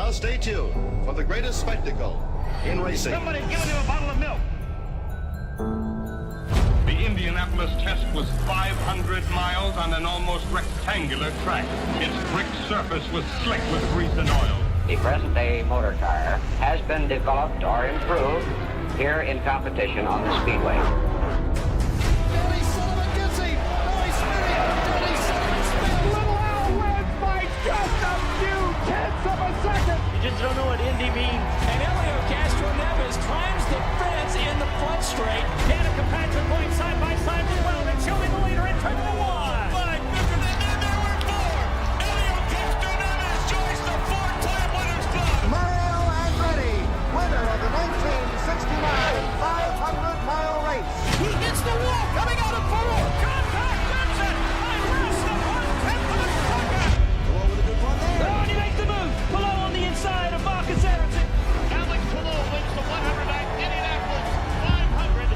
Now stay tuned for the greatest spectacle in racing. Somebody give him a bottle of milk. The Indianapolis test was 500 miles on an almost rectangular track. Its brick surface was slick with grease and oil. The present-day motor car has been developed or improved here in competition on the speedway. Billy Sullivan gets him. Billy Sullivan spins. Little Al wins by just a few tenths of a second. You just don't know what Indy means. And Elio Castroneves climbs the fence in the front straight. Danica Patrick going side by side with Weldon. She'll be the leader in turn number one. Five, and then there were four. Elio Castroneves joins the four-time winner's club. Mario Andretti, winner of the 1969 500-mile race. He hits the wall coming out of four. Contact Dixon. I rest of 1/10 of a second. Palou with a good run there. Oh, and he makes the move. Palou on the inside of Marcus Ericsson. Alex Palou wins the 109th Indianapolis 500.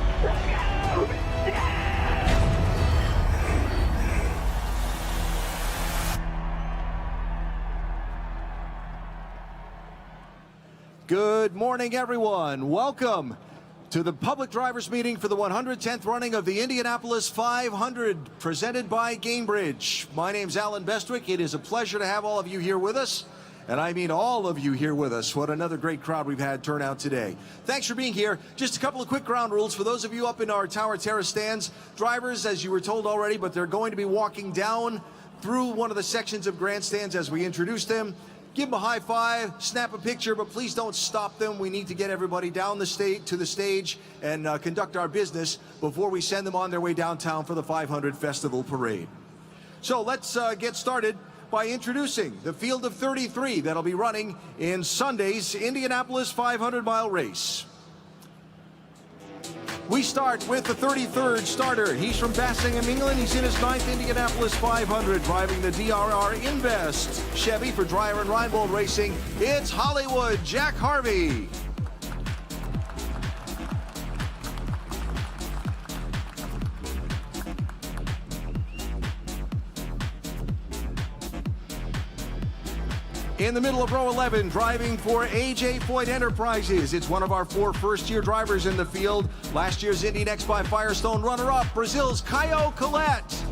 Good morning, everyone. Welcome to the public drivers meeting for the 110th running of the Indianapolis 500, presented by Gainbridge. My name's Alan Bestwick. It is a pleasure to have all of you here with us. And I mean all of you here with us. What another great crowd we've had turn out today. Thanks for being here. Just a couple of quick ground rules for those of you up in our Tower Terrace stands. Drivers, as you were told already, but they're going to be walking down through one of the sections of grandstands as we introduce them. Give them a high five, snap a picture, but please don't stop them. We need to get everybody down the to the stage and conduct our business before we send them on their way downtown for the 500 Festival Parade. So let's get started by introducing the field of 33 that'll be running in Sunday's Indianapolis 500-mile race. We start with the 33rd starter. He's from Bassingham, England. He's in his 9th Indianapolis 500, driving the DRR Invest Chevy for Dreyer and Reinbold Racing. It's Hollywood Jack Harvey. In the middle of row 11, driving for A.J. Foyt Enterprises. It's one of our 4 first-year drivers in the field. Last year's Indy Next by Firestone runner-up, Brazil's Caio Colette.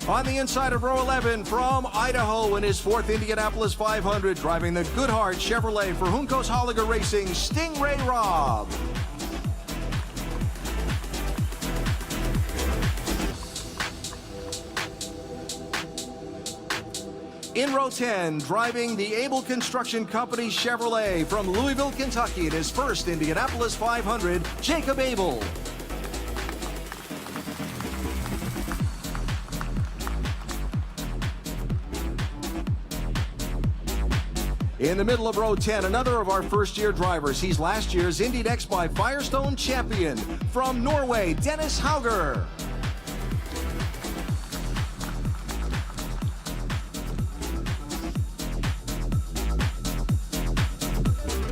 On the inside of row 11, from Idaho in his 4th Indianapolis 500, driving the Goodhart Chevrolet for Juncos Holliger Racing, Stingray Robb. In row 10, driving the Able Construction Company Chevrolet from Louisville, Kentucky, in his 1st Indianapolis 500, Jacob Abel. In the middle of row 10, another of our first-year drivers. He's last year's Indy Next by Firestone champion from Norway, Dennis Hauger.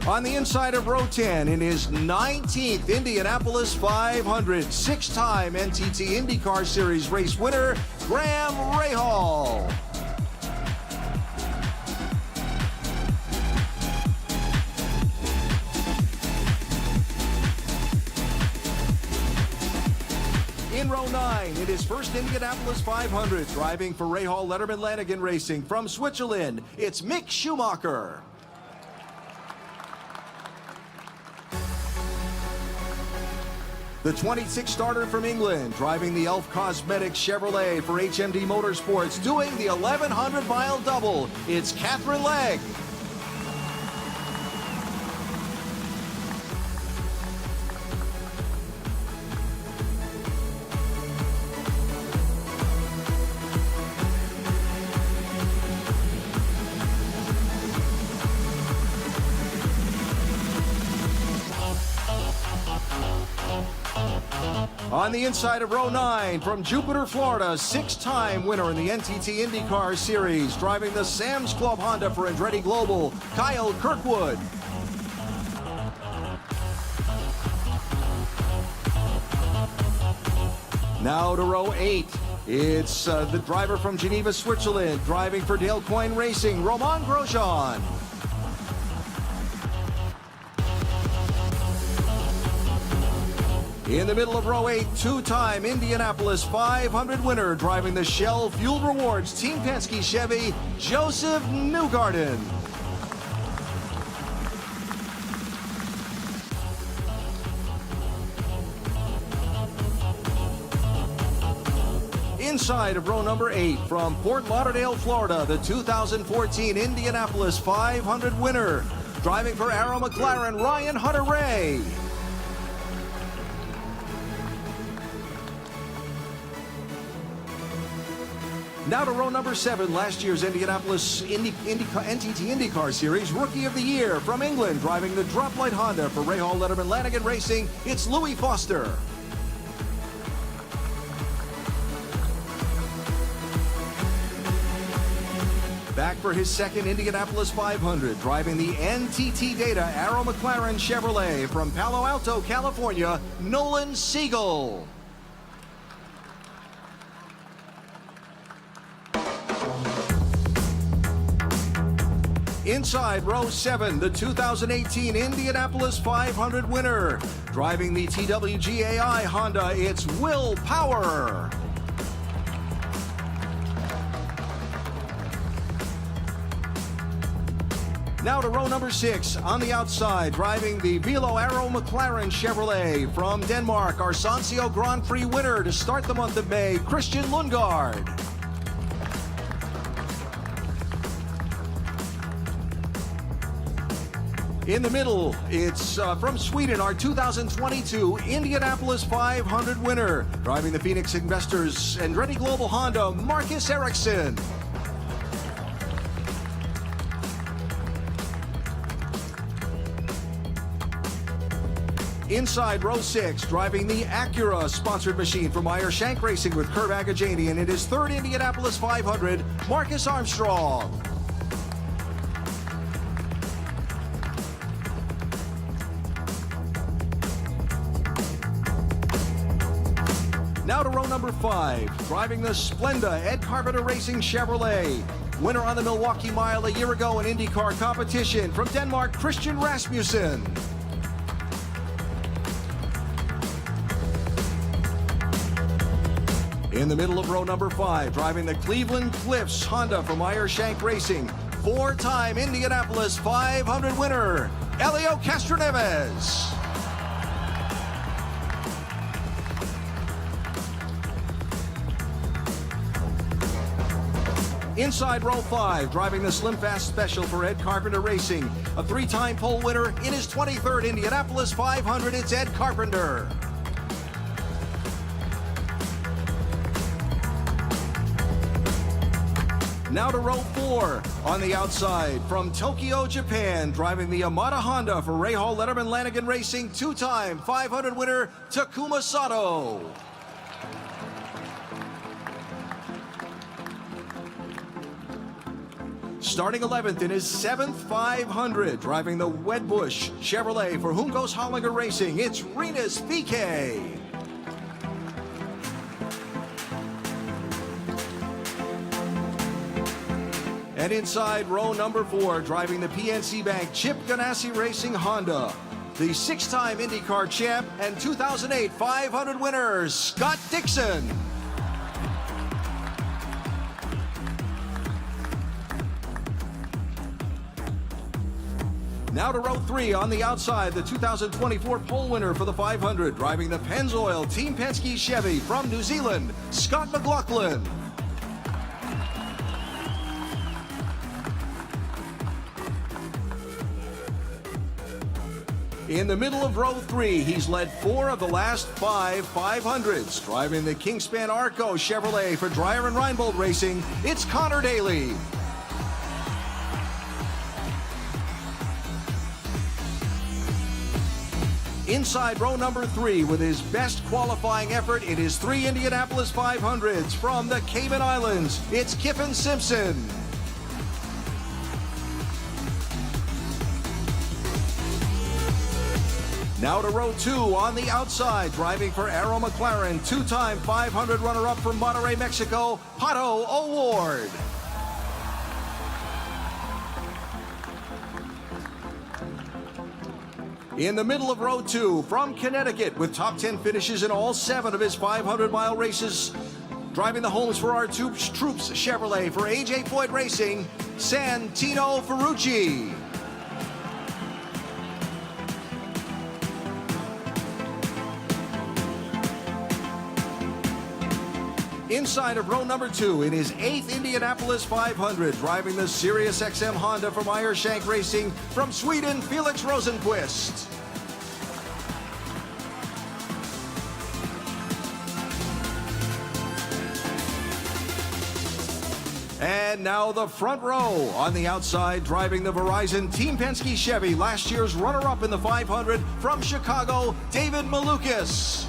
On the inside of row 10, in his 19th Indianapolis 500, 6-time NTT INDYCAR Series race winner, Graham Rahal. In row 9, in his 1st Indianapolis 500, driving for Rahal Letterman Lanigan Racing from Switzerland, it's Mick Schumacher. The 26 starter from England, driving the Elf Cosmetics Chevrolet for HMD Motorsports, doing the 1,100-mile double. It's Catherine Legg. On the inside of row 9, from Jupiter, Florida, 6-time winner in the NTT INDYCAR Series, driving the Sam's Club Honda for Andretti Global, Kyle Kirkwood. Now to row 8. It's the driver from Geneva, Switzerland, driving for Dale Coyne Racing, Romain Grosjean. In the middle of row 8, two-time Indianapolis 500 winner, driving the Shell Fuel Rewards Team Penske Chevy, Josef Newgarden. Inside of row number 8, from Fort Lauderdale, Florida, the 2014 Indianapolis 500 winner, driving for Arrow McLaren, Ryan Hunter-Reay. Now to row number 7, last year's Indianapolis NTT INDYCAR Series Rookie of the Year from England, driving the Droplight Honda for Rahal Letterman Lanigan Racing, it's Louis Foster. Back for his second Indianapolis 500, driving the NTT Data Arrow McLaren Chevrolet from Palo Alto, California, Nolan Siegel. Inside row 7, the 2018 Indianapolis 500 winner, driving the TWGAI Honda, it's Will Power. Now to row number 6, on the outside, driving the Velo Arrow McLaren Chevrolet from Denmark, our Sancio Grand Prix winner to start the month of May, Christian Lundgaard. In the middle, it's from Sweden, our 2022 Indianapolis 500 winner, driving the Phoenix Investors Andretti Global Honda, Marcus Ericsson. Inside row 6, driving the Acura sponsored machine from Meyer Shank Racing with Kurt Agajanian in his third Indianapolis 500, Marcus Armstrong. Now to row number 5, driving the Splenda Ed Carpenter Racing Chevrolet. Winner on the Milwaukee Mile a year ago in IndyCar competition from Denmark, Christian Rasmussen. In the middle of row number 5, driving the Cleveland Cliffs Honda from Meyer Shank Racing, four-time Indianapolis 500 winner, Helio Castroneves. Inside row 5, driving the Slim Fast Special for Ed Carpenter Racing, a three-time pole winner in his 23rd Indianapolis 500, it's Ed Carpenter. Now to row 4, on the outside, from Tokyo, Japan, driving the Yamada Honda for Rahal Letterman Lanigan Racing, two-time 500 winner, Takuma Sato. Starting 11th in his 7th 500, driving the Wedbush Chevrolet for Juncos Hollinger Racing, it's Rinus VK. And inside row number 4, driving the PNC Bank Chip Ganassi Racing Honda, the six-time IndyCar champ and 2008 500 winner, Scott Dixon. Now to row 3, on the outside, the 2024 pole winner for the 500, driving the Pennzoil Team Penske Chevy from New Zealand, Scott McLaughlin. In the middle of row 3, he's led 4 of the last 5 500s, driving the Kingspan Arco Chevrolet for Dreyer and Reinbold Racing, it's Connor Daly. Inside row number 3 with his best qualifying effort in his 3 Indianapolis 500s from the Cayman Islands, it's Kiffin Simpson. Now to row 2 on the outside, driving for Arrow McLaren, two-time 500 runner-up from Monterrey, Mexico, Pato O'Ward. In the middle of row 2, from Connecticut, with top 10 finishes in all 7 of his 500-mile races, driving the homes for our troops Chevrolet for A.J. Foyt Racing, Santino Ferrucci. Inside of row number 2 in his 8th Indianapolis 500, driving the Sirius XM Honda from Eiershank Racing, from Sweden, Felix Rosenqvist. And now the front row on the outside, driving the Verizon Team Penske Chevy, last year's runner-up in the 500, from Chicago, David Malukas.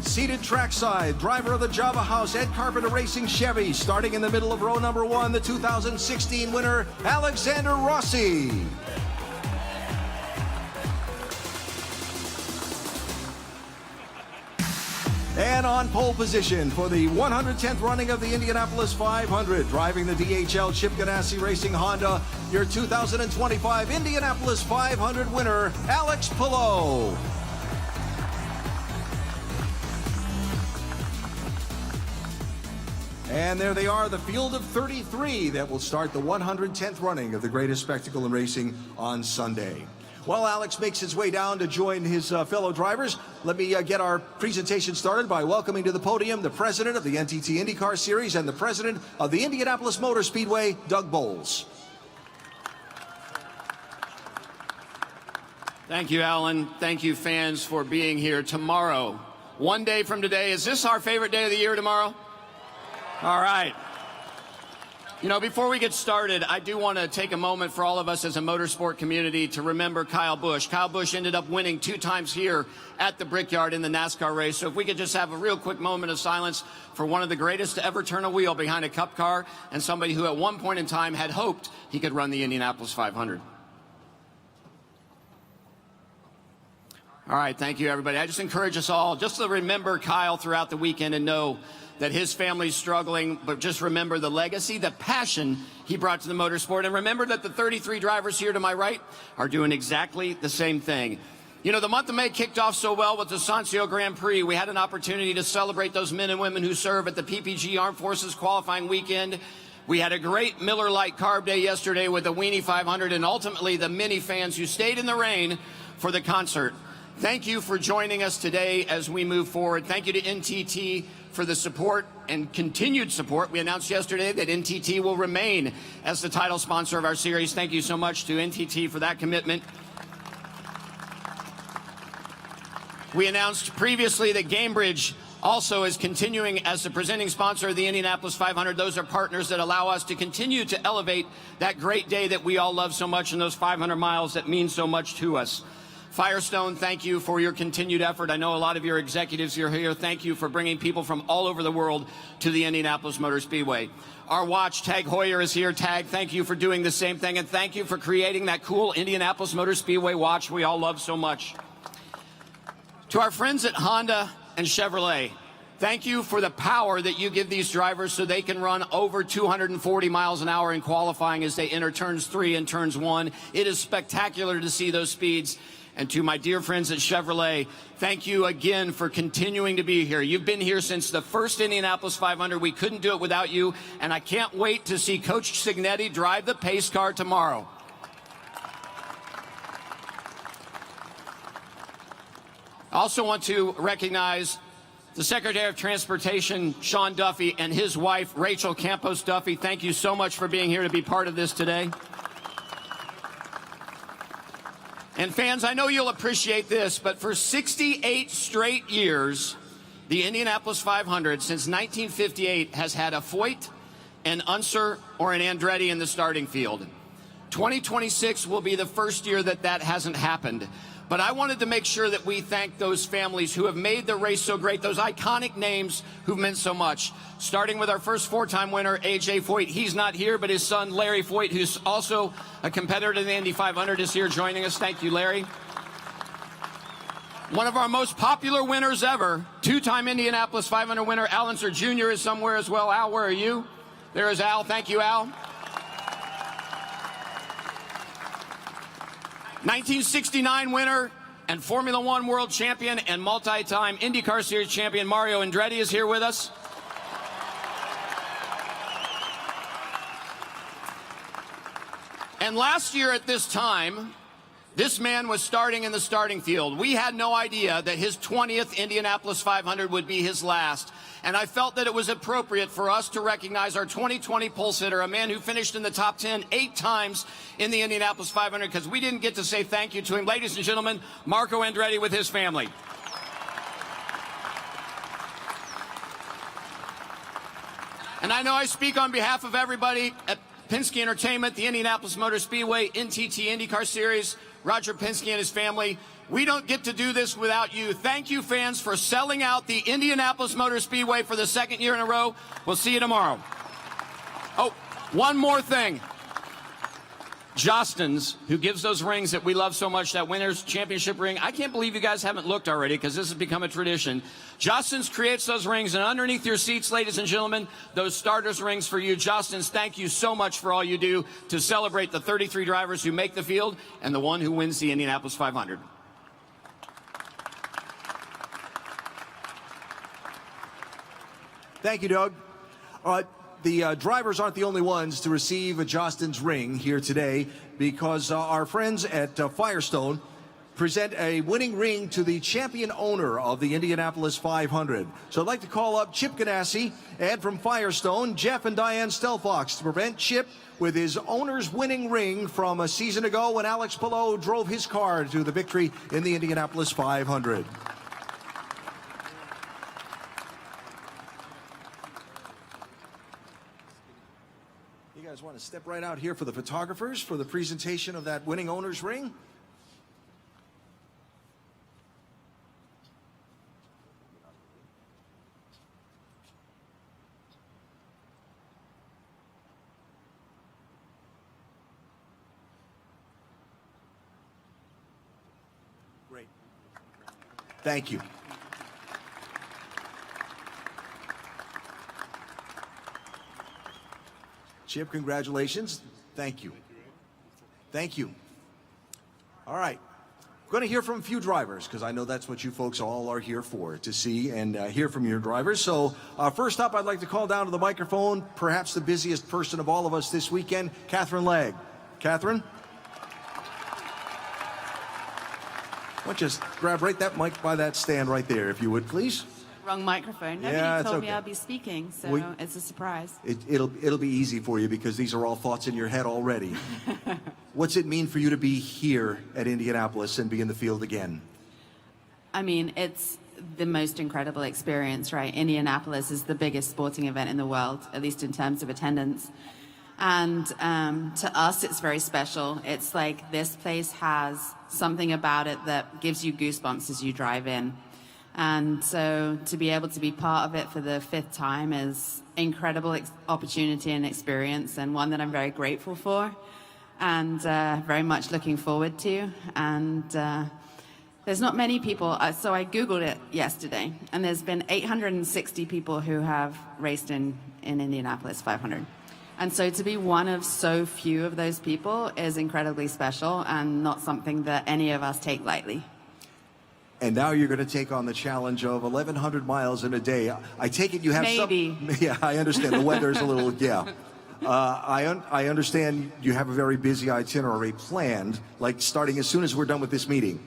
Seated trackside, driver of the Java House Ed Carpenter Racing Chevy, starting in the middle of row number 1, the 2016 winner, Alexander Rossi. And on pole position for the 110th running of the Indianapolis 500, driving the DHL Chip Ganassi Racing Honda, your 2025 Indianapolis 500 winner, Alex Palou. And there they are, the field of 33 that will start the 110th running of the greatest spectacle in racing on Sunday. While Alex makes his way down to join his fellow drivers, let me get our presentation started by welcoming to the podium the president of the NTT INDYCAR Series and the president of the Indianapolis Motor Speedway, Doug Bowles. Thank you, Alan. Thank you, fans, for being here tomorrow. One day from today, is this our favorite day of the year tomorrow? All right. You know, before we get started, I do want to take a moment for all of us as a motorsport community to remember Kyle Busch. Kyle Busch ended up winning 2 times here at the Brickyard in the NASCAR race. So if we could just have a real quick moment of silence for one of the greatest to ever turn a wheel behind a Cup car and somebody who at one point in time had hoped he could run the Indianapolis 500. All right, thank you, everybody. I just encourage us all just to remember Kyle throughout the weekend and know that his family's struggling, but just remember the legacy, the passion he brought to the motorsport, and remember that the 33 drivers here to my right are doing exactly the same thing. You know, the month of May kicked off so well with the Sancio Grand Prix. We had an opportunity to celebrate those men and women who serve at the PPG Armed Forces qualifying weekend. We had a great Miller Lite Carb Day yesterday with the Weenie 500, and ultimately the many fans who stayed in the rain for the concert. Thank you for joining us today as we move forward. Thank you to NTT for the support and continued support. We announced yesterday that NTT will remain as the title sponsor of our series. Thank you so much to NTT for that commitment. We announced previously that Gainbridge also is continuing as the presenting sponsor of the Indianapolis 500. Those are partners that allow us to continue to elevate that great day that we all love so much and those 500 miles that mean so much to us. Firestone, thank you for your continued effort. I know a lot of your executives are here. Thank you for bringing people from all over the world to the Indianapolis Motor Speedway. Our watch, Tag Heuer, is here. Tag, thank you for doing the same thing, and thank you for creating that cool Indianapolis Motor Speedway watch we all love so much. To our friends at Honda and Chevrolet, thank you for the power that you give these drivers so they can run over 240 miles an hour in qualifying as they enter turns 3 and turns 1. It is spectacular to see those speeds. And to my dear friends at Chevrolet, thank you again for continuing to be here. You've been here since the first Indianapolis 500. We couldn't do it without you, and I can't wait to see Coach Cignetti drive the pace car tomorrow. I also want to recognize the Secretary of Transportation, Sean Duffy, and his wife, Rachel Campos Duffy. Thank you so much for being here to be part of this today. And fans, I know you'll appreciate this, but for 68 straight years, the Indianapolis 500, since 1958, has had a Foyt, an Unser, or an Andretti in the starting field. 2026 will be the first year that that hasn't happened. But I wanted to make sure that we thank those families who have made the race so great, those iconic names who've meant so much. Starting with our first four-time winner, A.J. Foyt. He's not here, but his son, Larry Foyt, who's also a competitor in the Indy 500, is here joining us. Thank you, Larry. One of our most popular winners ever, two-time Indianapolis 500 winner, Al Unser Jr. is somewhere as well. Al, where are you? There is Al. Thank you, Al. 1969 winner and Formula One world champion and multi-time IndyCar Series champion Mario Andretti is here with us. And last year at this time, this man was starting in the starting field. We had no idea that his 20th Indianapolis 500 would be his last. And I felt that it was appropriate for us to recognize our 2020 pole sitter, a man who finished in the top 10 8 times in the Indianapolis 500, because we didn't get to say thank you to him. Ladies and gentlemen, Marco Andretti with his family. And I know I speak on behalf of everybody at Penske Entertainment, the Indianapolis Motor Speedway, NTT INDYCAR Series, Roger Penske and his family. We don't get to do this without you. Thank you, fans, for selling out the Indianapolis Motor Speedway for the 2nd year in a row. We'll see you tomorrow. Oh, one more thing. Jostens, who gives those rings that we love so much, that winner's championship ring. I can't believe you guys haven't looked already, because this has become a tradition. Jostens creates those rings, and underneath your seats, ladies and gentlemen, those starters rings for you. Jostens, thank you so much for all you do to celebrate the 33 drivers who make the field and the one who wins the Indianapolis 500. Thank you, Doug. The drivers aren't the only ones to receive a Jostens ring here today, because our friends at Firestone present a winning ring to the champion owner of the Indianapolis 500. So I'd like to call up Chip Ganassi and from Firestone, Jeff and Diane Stelfox, to present Chip with his owner's winning ring from a season ago when Alex Palou drove his car to the victory in the Indianapolis 500. You guys want to step right out here for the photographers for the presentation of that winning owner's ring? Great. Thank you. Chip, congratulations. Thank you. Thank you. All right. We're going to hear from a few drivers, because I know that's what you folks all are here for, to see and hear from your drivers. So first up, I'd like to call down to the microphone, perhaps the busiest person of all of us this weekend, Catherine Legg. Catherine? Why don't you just grab right that mic by that stand right there, if you would, please. Wrong microphone. Nobody told me I'd be speaking, so it's a surprise. It'll be easy for you, because these are all thoughts in your head already. What's it mean for you to be here at Indianapolis and be in the field again? I mean, it's the most incredible experience, right? Indianapolis is the biggest sporting event in the world, at least in terms of attendance. And to us, it's very special. It's like this place has something about it that gives you goosebumps as you drive in. And so to be able to be part of it for the 5th time is incredible opportunity and experience, and one that I'm very grateful for and very much looking forward to. And there's not many people, so I Googled it yesterday, and there's been 860 people who have raced in Indianapolis 500. And so to be one of so few of those people is incredibly special, and not something that any of us take lightly. And now you're going to take on the challenge of 1,100 miles in a day. I take it you have Maybe. Yeah, I understand. The weather's a little, yeah. I understand you have a very busy itinerary planned, like starting as soon as we're done with this meeting.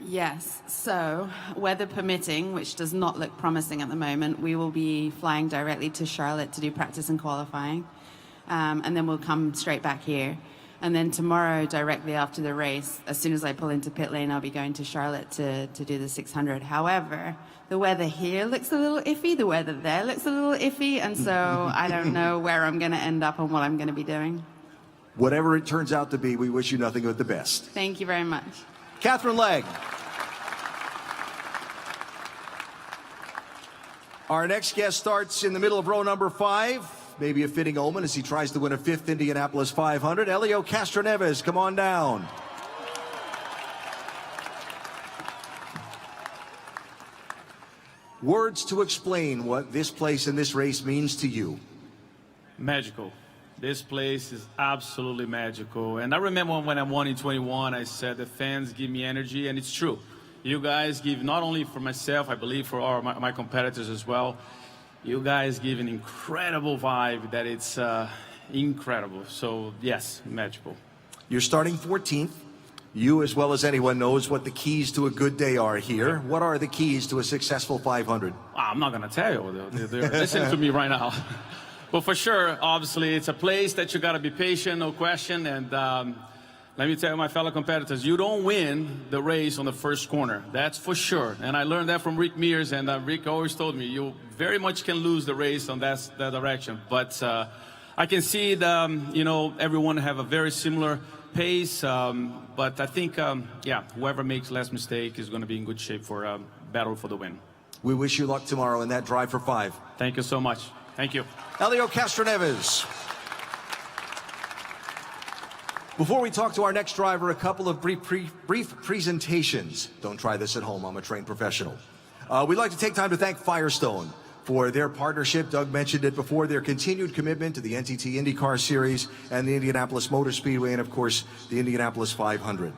Yes. So, weather permitting, which does not look promising at the moment, we will be flying directly to Charlotte to do practice and qualifying. And then we'll come straight back here. And then tomorrow, directly after the race, as soon as I pull into pit lane, I'll be going to Charlotte to do the 600. However, the weather here looks a little iffy. The weather there looks a little iffy. And so I don't know where I'm going to end up and what I'm going to be doing. Whatever it turns out to be, we wish you nothing but the best. Thank you very much. Catherine Legg. Our next guest starts in the middle of row number 5. Maybe a fitting omen as he tries to win a 5th Indianapolis 500. Helio Castroneves, come on down. Words to explain what this place and this race means to you. Magical. This place is absolutely magical. And I remember when I won in 21, I said the fans give me energy, and it's true. You guys give, not only for myself, I believe for all my competitors as well, you guys give an incredible vibe that it's incredible. So yes, magical. You're starting 14th. You, as well as anyone, knows what the keys to a good day are here. What are the keys to a successful 500? I'm not going to tell you. They're listening to me right now. But for sure, obviously, it's a place that you got to be patient, no question. And let me tell you, my fellow competitors, you don't win the race on the first corner. That's for sure. And I learned that from Rick Mears, and Rick always told me, you very much can lose the race on that direction. But I can see everyone have a very similar pace. But I think, whoever makes less mistake is going to be in good shape for a battle for the win. We wish you luck tomorrow in that drive for 5. Thank you so much. Thank you. Helio Castroneves. Before we talk to our next driver, a couple of brief presentations. Don't try this at home. I'm a trained professional. We'd like to take time to thank Firestone for their partnership. Doug mentioned it before, their continued commitment to the NTT INDYCAR Series and the Indianapolis Motor Speedway, and of course, the Indianapolis 500.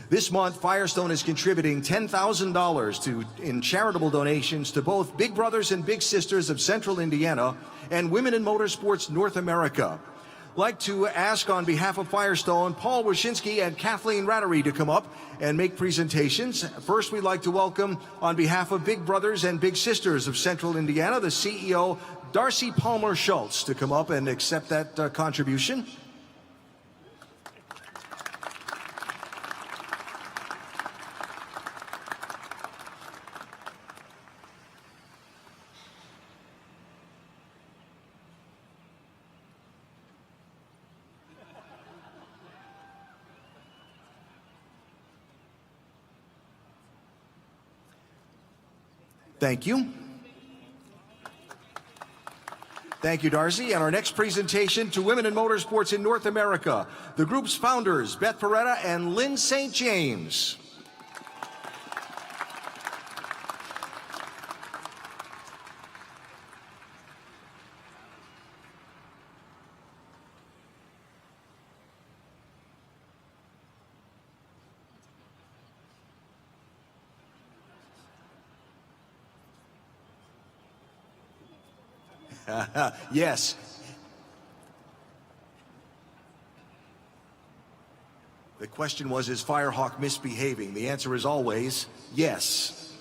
This month, Firestone is contributing $10,000 in charitable donations to both Big Brothers and Big Sisters of Central Indiana and Women in Motorsports North America. I'd like to ask on behalf of Firestone, Paul Wyszynski and Kathleen Rattery to come up and make presentations. First, we'd like to welcome, on behalf of Big Brothers and Big Sisters of Central Indiana, the CEO, Darcy Palmer Schultz, to come up and accept that contribution. Thank you. Thank you, Darcy. And our next presentation to Women in Motorsports in North America, the group's founders, Beth Peretta and Lynn St. James. Yes. The question was, is Firehawk misbehaving? The answer is always yes.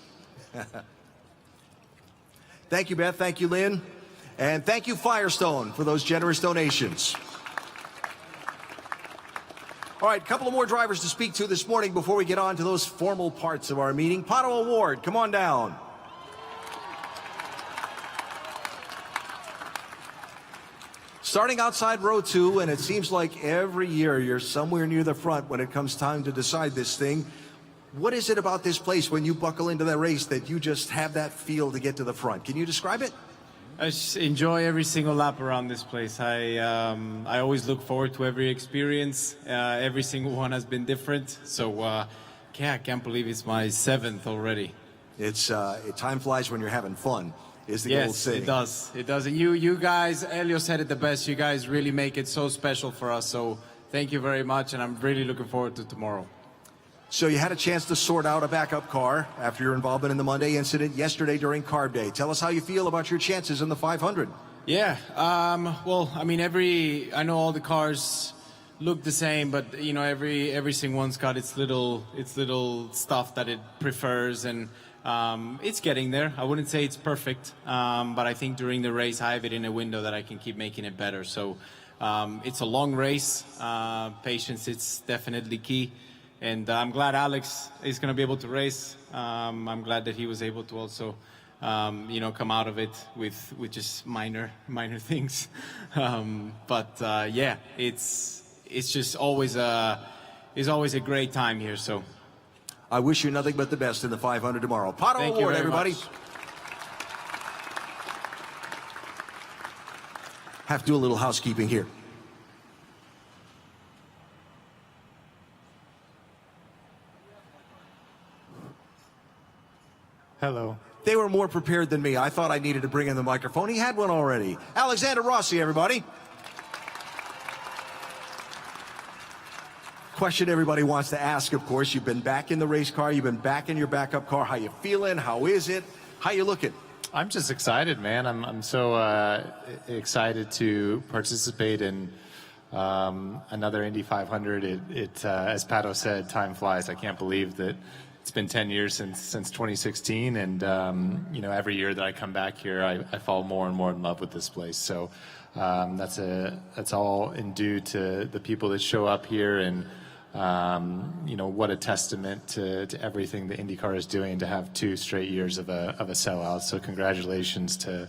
Thank you, Beth. Thank you, Lynn. And thank you, Firestone, for those generous donations. All right, a couple of more drivers to speak to this morning before we get on to those formal parts of our meeting. Pato Award, come on down. Starting outside row 2, and it seems like every year you're somewhere near the front when it comes time to decide this thing. What is it about this place when you buckle into that race that you just have that feel to get to the front? Can you describe it? I just enjoy every single lap around this place. I always look forward to every experience. Every single one has been different. So, I can't believe it's my 7th already. Time flies when you're having fun. Is the old saying. It does. It does. And you guys, Elio said it the best. You guys really make it so special for us. So thank you very much, and I'm really looking forward to tomorrow. So you had a chance to sort out a backup car after your involvement in the Monday incident yesterday during Carb Day. Tell us how you feel about your chances in the 500. Yeah. Well, I mean, I know all the cars look the same, but you know, every single one's got its little stuff that it prefers, and it's getting there. I wouldn't say it's perfect, but I think during the race I have it in a window that I can keep making it better. So it's a long race. Patience, it's definitely key. And I'm glad Alex is going to be able to race. I'm glad that he was able to also, come out of it with just minor things. Yeah, it's just always a great time here. So. I wish you nothing but the best in the 500 tomorrow. Pato Award, everybody. have to do a little housekeeping here. Hello. They were more prepared than me. I thought I needed to bring in the microphone. He had one already. Alexander Rossi, everybody. Question everybody wants to ask, of course. You've been back in the race car. You've been back in your backup car. How you feeling? How is it? How you looking? I'm just excited, man. I'm so excited to participate in another Indy 500. As Pato said, time flies. I can't believe that it's been 10 years since 2016, and you know, every year that I come back here, I fall more and more in love with this place. So that's all in due to the people that show up here, and you know, what a testament to everything the IndyCar is doing to have 2 straight years of a sellout. So congratulations to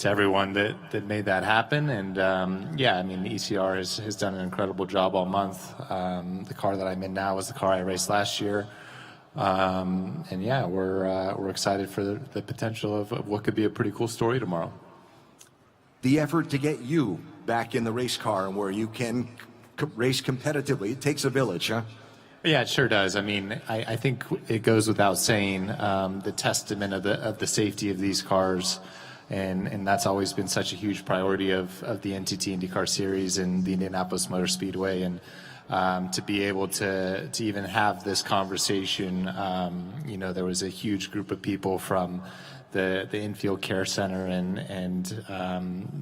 everyone that made that happen. And yeah, I mean, the ECR has done an incredible job all month. The car that I'm in now was the car I raced last year. And yeah, we're excited for the potential of what could be a pretty cool story tomorrow. The effort to get you back in the race car and where you can race competitively, it takes a village, huh? Yeah, it sure does. I mean, I think it goes without saying, the testament of the safety of these cars, and that's always been such a huge priority of the NTT INDYCAR Series and the Indianapolis Motor Speedway. And to be able to even have this conversation, you know, there was a huge group of people from the infield care center and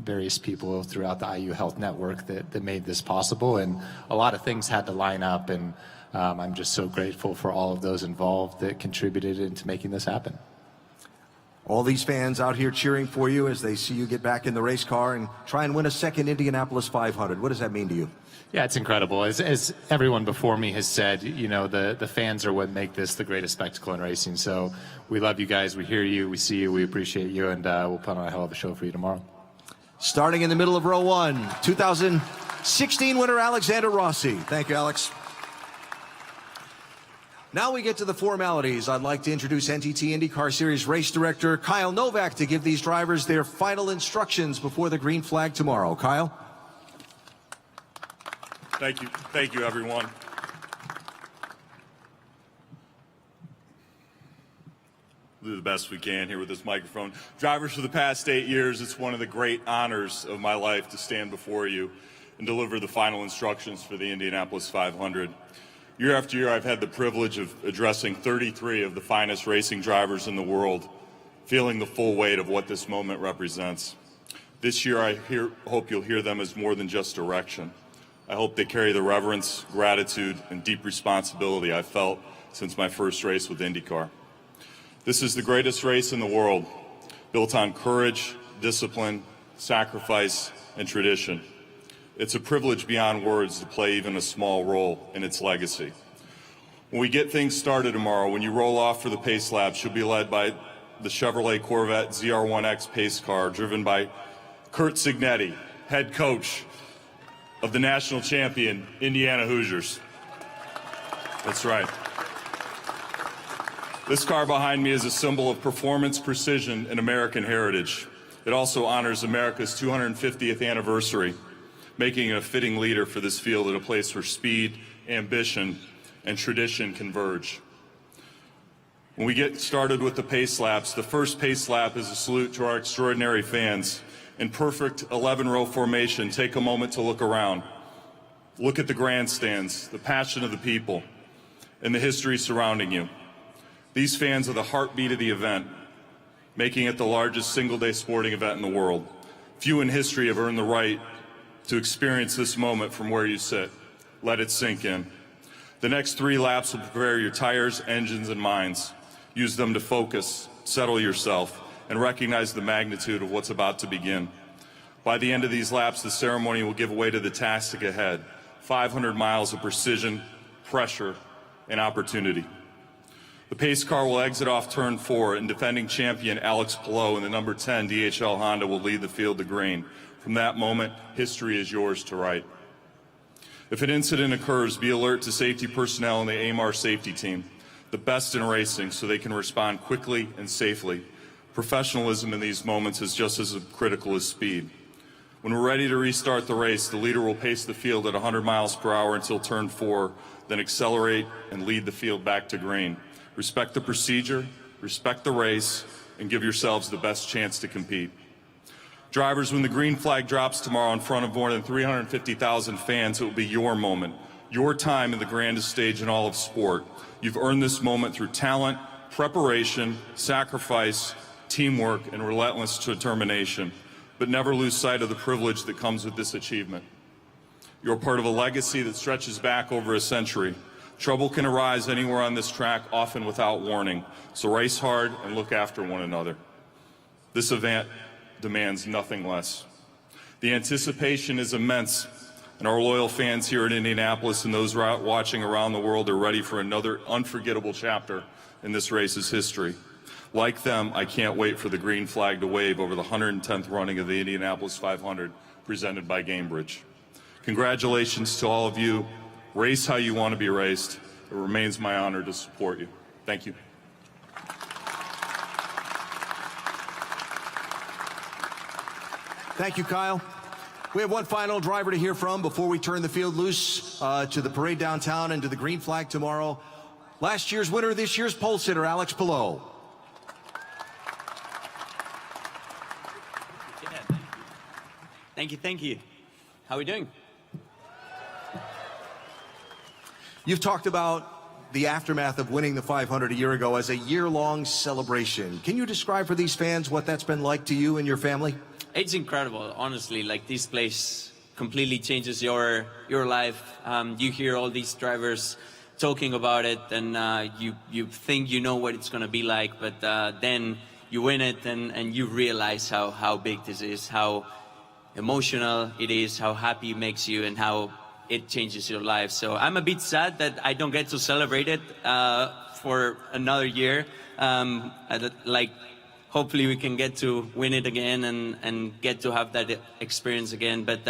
various people throughout the IU Health Network that made this possible. And a lot of things had to line up, and I'm just so grateful for all of those involved that contributed into making this happen. All these fans out here cheering for you as they see you get back in the race car and try and win a second Indianapolis 500. What does that mean to you? Yeah, it's incredible. As everyone before me has said, you know, the fans are what make this the greatest spectacle in racing. So we love you guys. We hear you. We see you. We appreciate you. And we'll put on a hell of a show for you tomorrow. Starting in the middle of row 1, 2016 winner Alexander Rossi. Thank you, Alex. Now we get to the formalities. I'd like to introduce NTT INDYCAR Series race director Kyle Novak to give these drivers their final instructions before the green flag tomorrow. Kyle? Thank you, everyone. We'll do the best we can here with this microphone. Drivers, for the past 8 years, it's one of the great honors of my life to stand before you and deliver the final instructions for the Indianapolis 500. Year after year, I've had the privilege of addressing 33 of the finest racing drivers in the world, feeling the full weight of what this moment represents. This year, I hope you'll hear them as more than just direction. I hope they carry the reverence, gratitude, and deep responsibility I've felt since my first race with IndyCar. This is the greatest race in the world, built on courage, discipline, sacrifice, and tradition. It's a privilege beyond words to play even a small role in its legacy. When we get things started tomorrow, when you roll off for the pace laps, you'll be led by the Chevrolet Corvette ZR1X pace car, driven by Kurt Signetti, head coach of the national champion Indiana Hoosiers. That's right. This car behind me is a symbol of performance, precision, and American heritage. It also honors America's 250th anniversary, making it a fitting leader for this field at a place where speed, ambition, and tradition converge. When we get started with the pace laps, the first pace lap is a salute to our extraordinary fans. In perfect 11-row formation, take a moment to look around. Look at the grandstands, the passion of the people, and the history surrounding you. These fans are the heartbeat of the event, making it the largest single-day sporting event in the world. Few in history have earned the right to experience this moment from where you sit. Let it sink in. The next 3 laps will prepare your tires, engines, and minds. Use them to focus, settle yourself, and recognize the magnitude of what's about to begin. By the end of these laps, the ceremony will give way to the task ahead. 500 miles of precision, pressure, and opportunity. The pace car will exit off turn 4, and defending champion Alex Palou in the number 10 DHL Honda will lead the field to green. From that moment, history is yours to write. If an incident occurs, be alert to safety personnel and the AMAR safety team, the best in racing, so they can respond quickly and safely. Professionalism in these moments is just as critical as speed. When we're ready to restart the race, the leader will pace the field at 100 miles per hour until turn 4, then accelerate and lead the field back to green. Respect the procedure, respect the race, and give yourselves the best chance to compete. Drivers, when the green flag drops tomorrow in front of more than 350,000 fans, it will be your moment, your time in the grandest stage in all of sport. You've earned this moment through talent, preparation, sacrifice, teamwork, and relentless determination. But never lose sight of the privilege that comes with this achievement. You're part of a legacy that stretches back over a century. Trouble can arise anywhere on this track, often without warning. So race hard and look after one another. This event demands nothing less. The anticipation is immense, and our loyal fans here in Indianapolis and those watching around the world are ready for another unforgettable chapter in this race's history. Like them, I can't wait for the green flag to wave over the 110th running of the Indianapolis 500 presented by Gainbridge. Congratulations to all of you. Race how you want to be raced. It remains my honor to support you. Thank you. Thank you, Kyle. We have one final driver to hear from before we turn the field loose to the parade downtown and to the green flag tomorrow. Last year's winner, this year's pole sitter, Alex Palou. Thank you. How are we doing? You've talked about the aftermath of winning the 500 a year ago as a year-long celebration. Can you describe for these fans what that's been like to you and your family? It's incredible, honestly. Like, this place completely changes your life. You hear all these drivers talking about it, and you think you know what it's going to be like, but then you win it, and you realize how big this is, how emotional it is, how happy it makes you, and how it changes your life. So I'm a bit sad that I don't get to celebrate it for another year. Hopefully we can get to win it again and get to have that experience again. But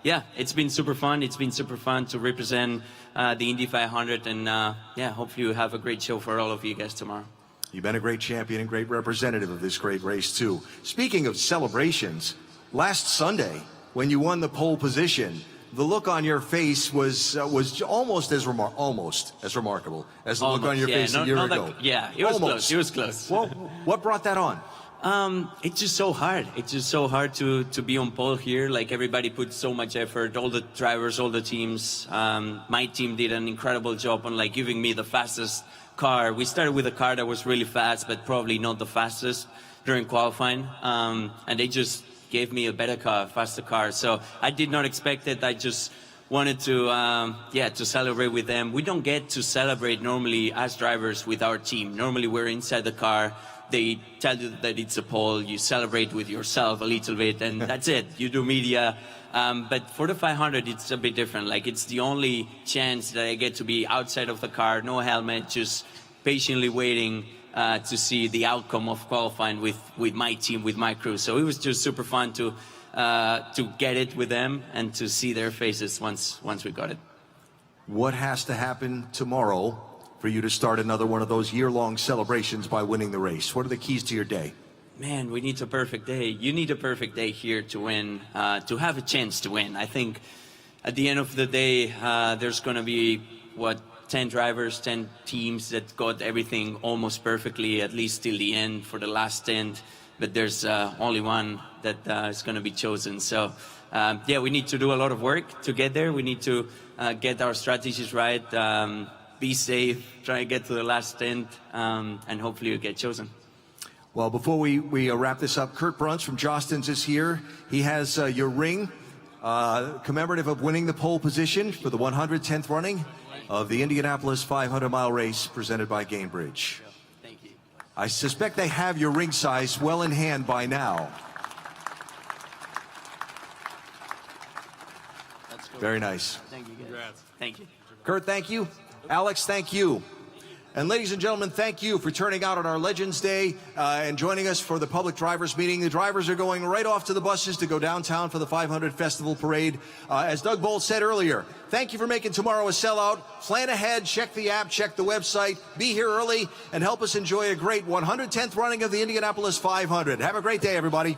yeah, it's been super fun. It's been super fun to represent the Indy 500, and yeah, hopefully we'll have a great show for all of you guys tomorrow. You've been a great champion and great representative of this great race too. Speaking of celebrations, last Sunday when you won the pole position, the look on your face was almost as remarkable as the look on your face a year ago. Yeah, it was close. It was close. Well, what brought that on? It's just so hard. It's just so hard to be on pole here. Like, everybody put so much effort, all the drivers, all the teams. My team did an incredible job on giving me the fastest car. We started with a car that was really fast, but probably not the fastest during qualifying. And they just gave me a better car, faster car. So I did not expect it. I just wanted to, to celebrate with them. We don't get to celebrate normally as drivers with our team. Normally we're inside the car. They tell you that it's a pole. You celebrate with yourself a little bit, and that's it. You do media. But for the 500, it's a bit different. It's the only chance that I get to be outside of the car, no helmet, just patiently waiting to see the outcome of qualifying with my team, with my crew. So it was just super fun to get it with them and to see their faces once we got it. What has to happen tomorrow for you to start another one of those year-long celebrations by winning the race? What are the keys to your day? Man, we need a perfect day. You need a perfect day here to win, to have a chance to win. I think at the end of the day, there's going to be, 10 drivers, 10 teams that got everything almost perfectly, at least till the end for the last 10. But there's only one that is going to be chosen. So, yeah, we need to do a lot of work to get there. We need to get our strategies right, be safe, try to get to the last 10, and hopefully you'll get chosen. Well, before we wrap this up, Kurt Bruns from Jostens is here. He has your ring commemorative of winning the pole position for the 110th running of the Indianapolis 500-mile race presented by Gainbridge. Thank you. I suspect they have your ring size well in hand by now. That's cool. Very nice. Thank you, guys. Thank you. Kurt, thank you. Alex, thank you. And ladies and gentlemen, thank you for turning out on our Legends Day and joining us for the public drivers meeting. The drivers are going right off to the buses to go downtown for the 500 Festival Parade. As Doug Bolt said earlier, thank you for making tomorrow a sellout. Plan ahead, check the app, check the website, be here early, and help us enjoy a great 110th running of the Indianapolis 500. Have a great day, everybody.